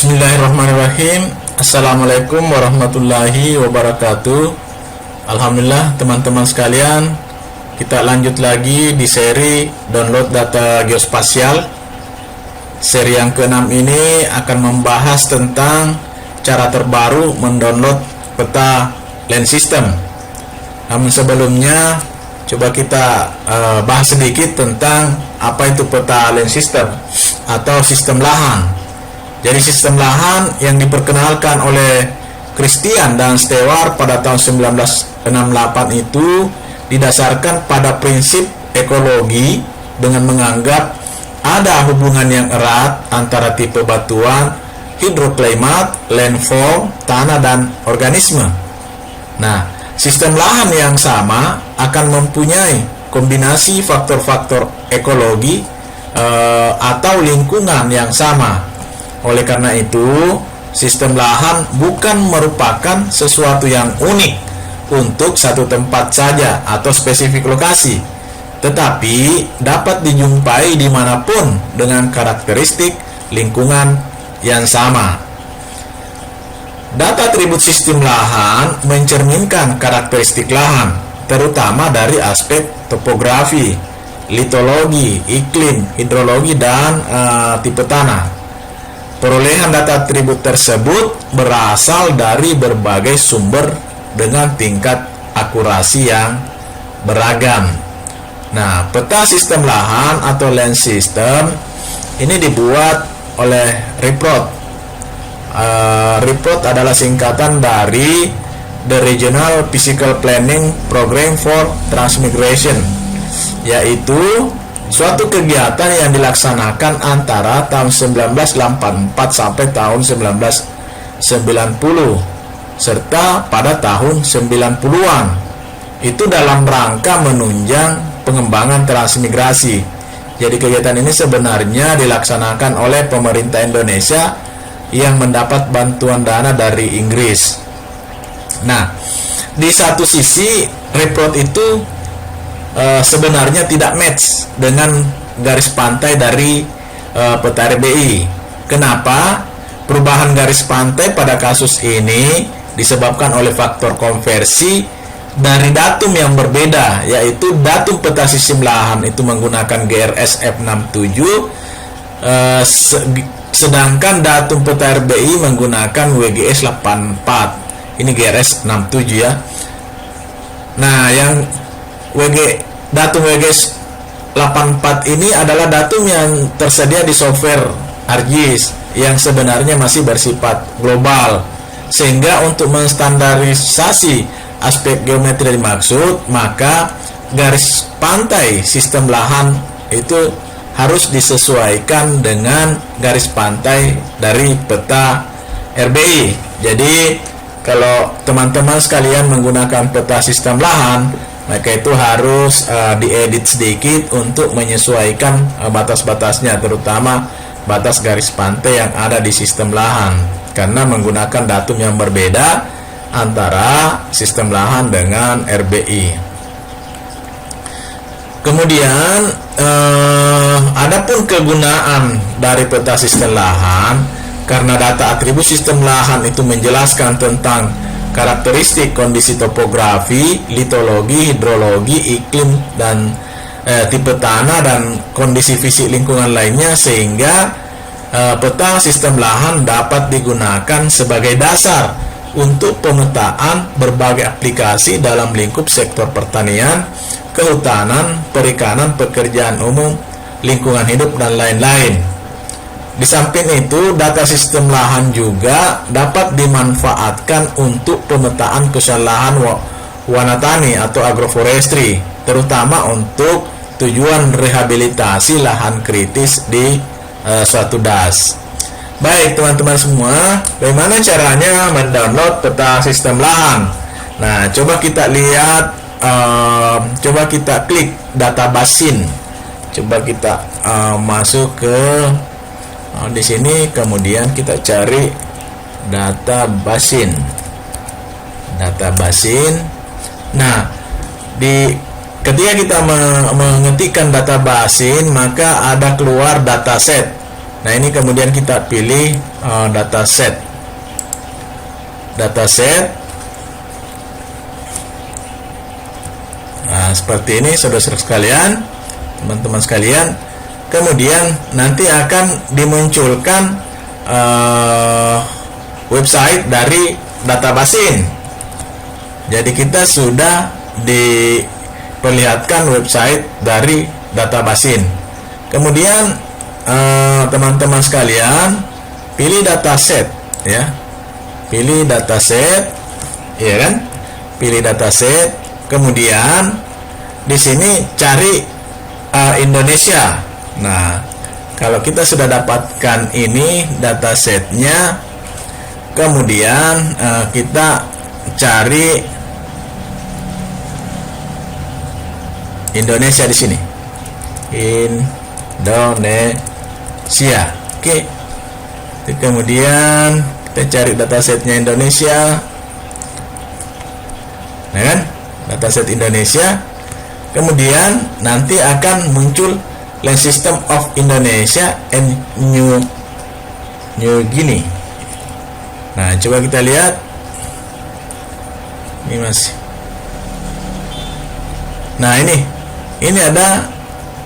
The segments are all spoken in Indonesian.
Bismillahirrahmanirrahim. Assalamualaikum warahmatullahi wabarakatuh. Alhamdulillah teman-teman sekalian, kita lanjut lagi di seri download data geospasial. Seri yang ke-6 ini akan membahas tentang cara terbaru mendownload peta land system. Namun sebelumnya coba kita bahas sedikit tentang apa itu peta land system atau sistem lahan. Jadi sistem lahan yang diperkenalkan oleh Christian dan Stewart pada tahun 1968 itu didasarkan pada prinsip ekologi dengan menganggap ada hubungan yang erat antara tipe batuan, hidroklimat, landform, tanah, dan organisme. Nah, sistem lahan yang sama akan mempunyai kombinasi faktor-faktor ekologi atau lingkungan yang sama. Oleh karena itu, sistem lahan bukan merupakan sesuatu yang unik untuk satu tempat saja atau spesifik lokasi, tetapi dapat dijumpai dimanapun dengan karakteristik lingkungan yang sama. Data atribut sistem lahan mencerminkan karakteristik lahan, terutama dari aspek topografi, litologi, iklim, hidrologi, dan tipe tanah. Perolehan data atribut tersebut berasal dari berbagai sumber dengan tingkat akurasi yang beragam. Nah, peta sistem lahan atau land system ini dibuat oleh RIPROT. RIPROT adalah singkatan dari The Regional Physical Planning Program for Transmigration, yaitu suatu kegiatan yang dilaksanakan antara tahun 1984 sampai tahun 1990 serta pada tahun 90-an. Itu dalam rangka menunjang pengembangan transmigrasi. Jadi kegiatan ini sebenarnya dilaksanakan oleh pemerintah Indonesia yang mendapat bantuan dana dari Inggris. Nah, di satu sisi report itu sebenarnya tidak match dengan garis pantai dari peta RBI. Kenapa? Perubahan garis pantai pada kasus ini disebabkan oleh faktor konversi dari datum yang berbeda, yaitu datum peta sistem lahan itu menggunakan GRS F67, sedangkan datum peta RBI menggunakan WGS 84. Ini GRS 67 ya. Nah, yang datum WGS 84 ini adalah datum yang tersedia di software ArcGIS yang sebenarnya masih bersifat global, sehingga untuk menstandarisasi aspek geometri dimaksud, maka garis pantai sistem lahan itu harus disesuaikan dengan garis pantai dari peta RBI. Jadi kalau teman-teman sekalian menggunakan peta sistem lahan, maka itu harus diedit sedikit untuk menyesuaikan batas-batasnya, terutama batas garis pantai yang ada di sistem lahan, karena menggunakan datum yang berbeda antara sistem lahan dengan RBI. Kemudian adapun kegunaan dari peta sistem lahan, karena data atribut sistem lahan itu menjelaskan tentang karakteristik kondisi topografi, litologi, hidrologi, iklim, dan tipe tanah dan kondisi fisik lingkungan lainnya, sehingga peta sistem lahan dapat digunakan sebagai dasar untuk pemetaan berbagai aplikasi dalam lingkup sektor pertanian, kehutanan, perikanan, pekerjaan umum, lingkungan hidup, dan lain-lain. Di samping itu, data sistem lahan juga dapat dimanfaatkan untuk pemetaan kesusahan lahan wanatani atau agroforestry, terutama untuk tujuan rehabilitasi lahan kritis di suatu das. Baik teman-teman semua, bagaimana caranya mendownload peta sistem lahan? Nah, coba kita lihat, coba kita klik data basin. Coba kita masuk ke di sini, kemudian kita cari data basin. Nah, ketika kita mengetikkan data basin, maka ada keluar dataset Nah, ini kemudian kita pilih dataset. Nah, seperti ini saudara-saudara sekalian, teman-teman sekalian. Kemudian nanti akan dimunculkan website dari databasin. Jadi kita sudah diperlihatkan website dari databasin. Kemudian teman-teman sekalian pilih dataset, ya. Pilih dataset, ya kan? Pilih dataset. Kemudian di sini cari Indonesia. Nah, kalau kita sudah dapatkan ini datasetnya, kemudian kita cari Indonesia di sini. Indonesia. Oke. Kemudian kita cari datasetnya Indonesia. Nah kan? Dataset Indonesia. Kemudian nanti akan muncul Land System of Indonesia and New Guinea. Nah, coba kita lihat. Ini masih. Nah, ini ada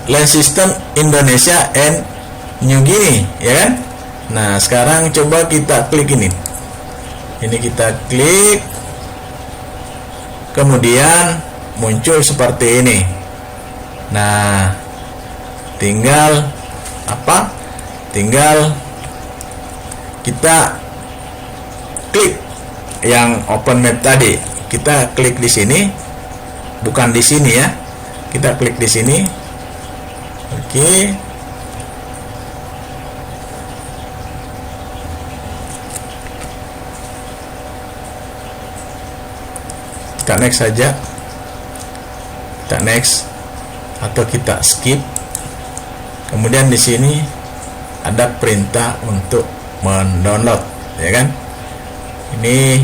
Land System Indonesia and New Guinea, ya kan? Nah, sekarang coba kita klik ini. Ini kita klik. Kemudian muncul seperti ini. Nah, tinggal apa? Tinggal kita klik yang open map tadi. Kita klik di sini, bukan di sini ya. Kita klik di sini. Oke. Kita next saja. Kita next atau kita skip. Kemudian di sini ada perintah untuk mendownload, ya kan? Ini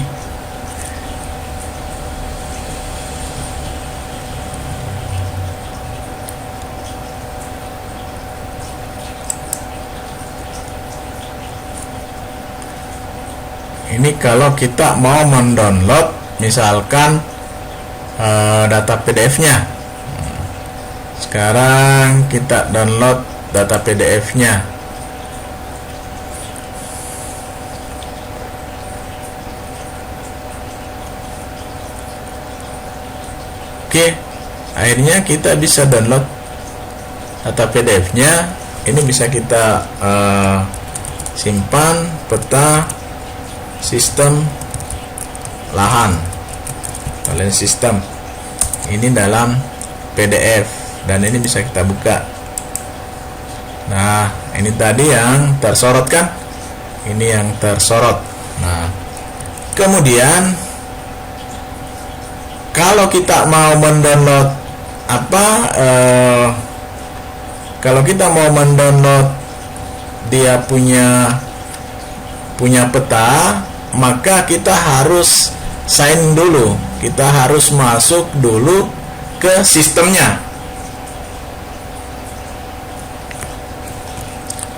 kalau kita mau mendownload misalkan data PDF-nya. Sekarang kita download data PDF-nya. Oke, akhirnya kita bisa download data PDF-nya. Ini bisa kita simpan peta sistem lahan, Land System. Ini dalam PDF dan ini bisa kita buka. Nah, ini tadi yang tersorot kan? Ini yang tersorot. Nah, kemudian kalau kita mau mendownload kalau kita mau mendownload dia punya peta, maka kita harus sign dulu. Kita harus masuk dulu ke sistemnya.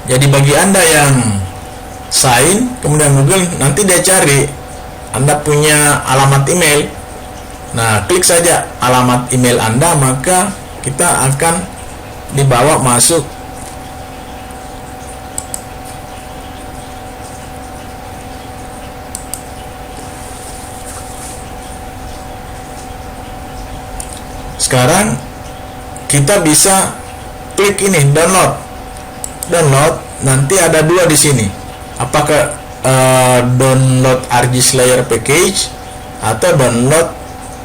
Jadi bagi Anda yang sign, kemudian Google, nanti dia cari Anda punya alamat email. Nah, klik saja alamat email Anda, maka kita akan dibawa masuk sekarang. Kita bisa klik ini download. Nanti ada dua di sini. Apakah download ArcGIS Layer Package atau download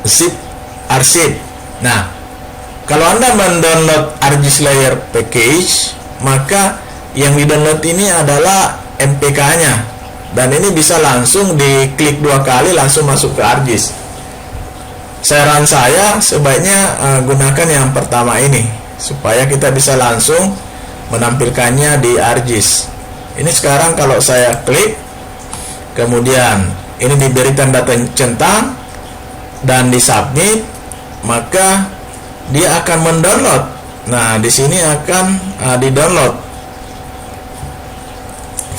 zip arsip. Nah, kalau Anda mendownload ArcGIS Layer Package, maka yang di-download ini adalah MPK-nya, dan ini bisa langsung diklik 2 kali langsung masuk ke ArcGIS. Saran saya sebaiknya gunakan yang pertama ini supaya kita bisa langsung menampilkannya di ArcGIS. Ini sekarang kalau saya klik, kemudian ini diberi tanda centang dan disubmit, maka dia akan mendownload. Nah, di sini akan di-download.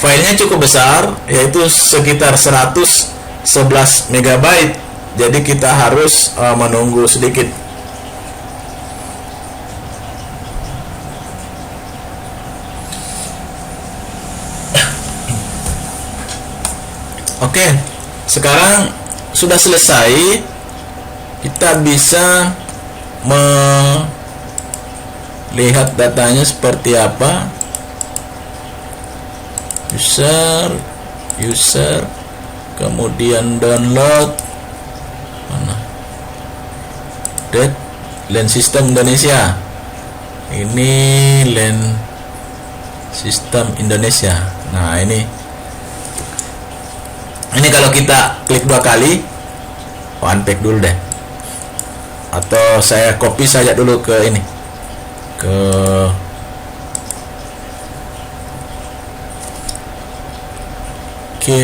Filenya cukup besar, yaitu sekitar 111 MB. Jadi kita harus menunggu sedikit. Oke, sekarang sudah selesai. Kita bisa melihat datanya seperti apa. User, kemudian download, mana? LAN Sistem Indonesia. Ini LAN Sistem Indonesia. Nah, ini kalau kita klik 2 kali, unpack dulu deh. Atau saya copy saja dulu ke ini, ke oke.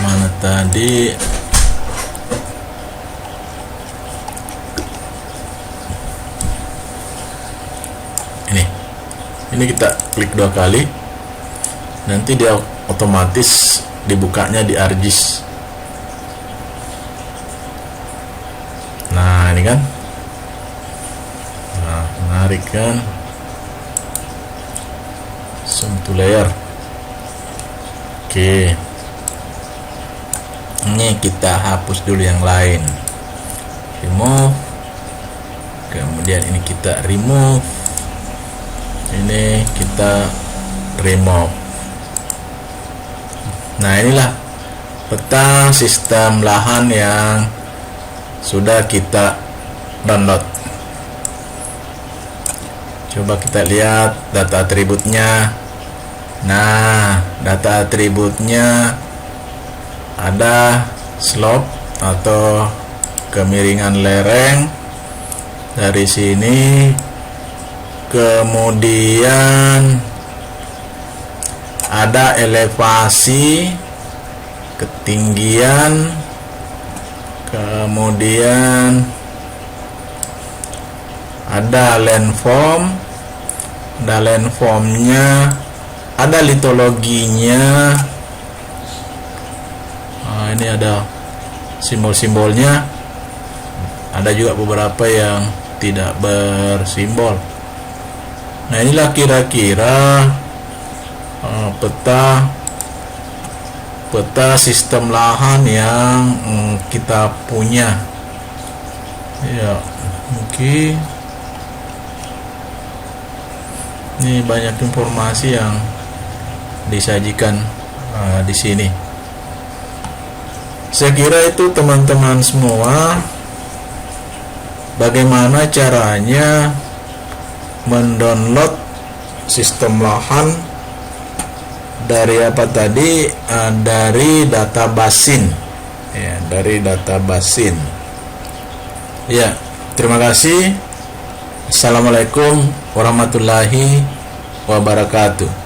Mana tadi? Ini kita klik 2 kali, nanti dia otomatis dibukanya di ArcGIS. Nah, ini kan, nah, menarik kan, zoom to layer. Oke, ini kita hapus dulu yang lain, remove, kemudian ini kita remove, ini kita remove. Nah, inilah peta sistem lahan yang sudah kita download. Coba kita lihat data atributnya. Nah, data atributnya ada slope atau kemiringan lereng dari sini, kemudian ada elevasi, ketinggian, kemudian ada landform, ada landformnya, ada litologinya. Nah, ini ada simbol-simbolnya, ada juga beberapa yang tidak bersimbol. Nah, inilah kira-kira peta sistem lahan yang kita punya. Ya, mungkin ini banyak informasi yang disajikan di sini. Saya kira itu teman-teman semua, bagaimana caranya mendownload sistem lahan dari apa tadi, dari data basin ya, dari data basin ya. Terima kasih. Assalamualaikum warahmatullahi wabarakatuh.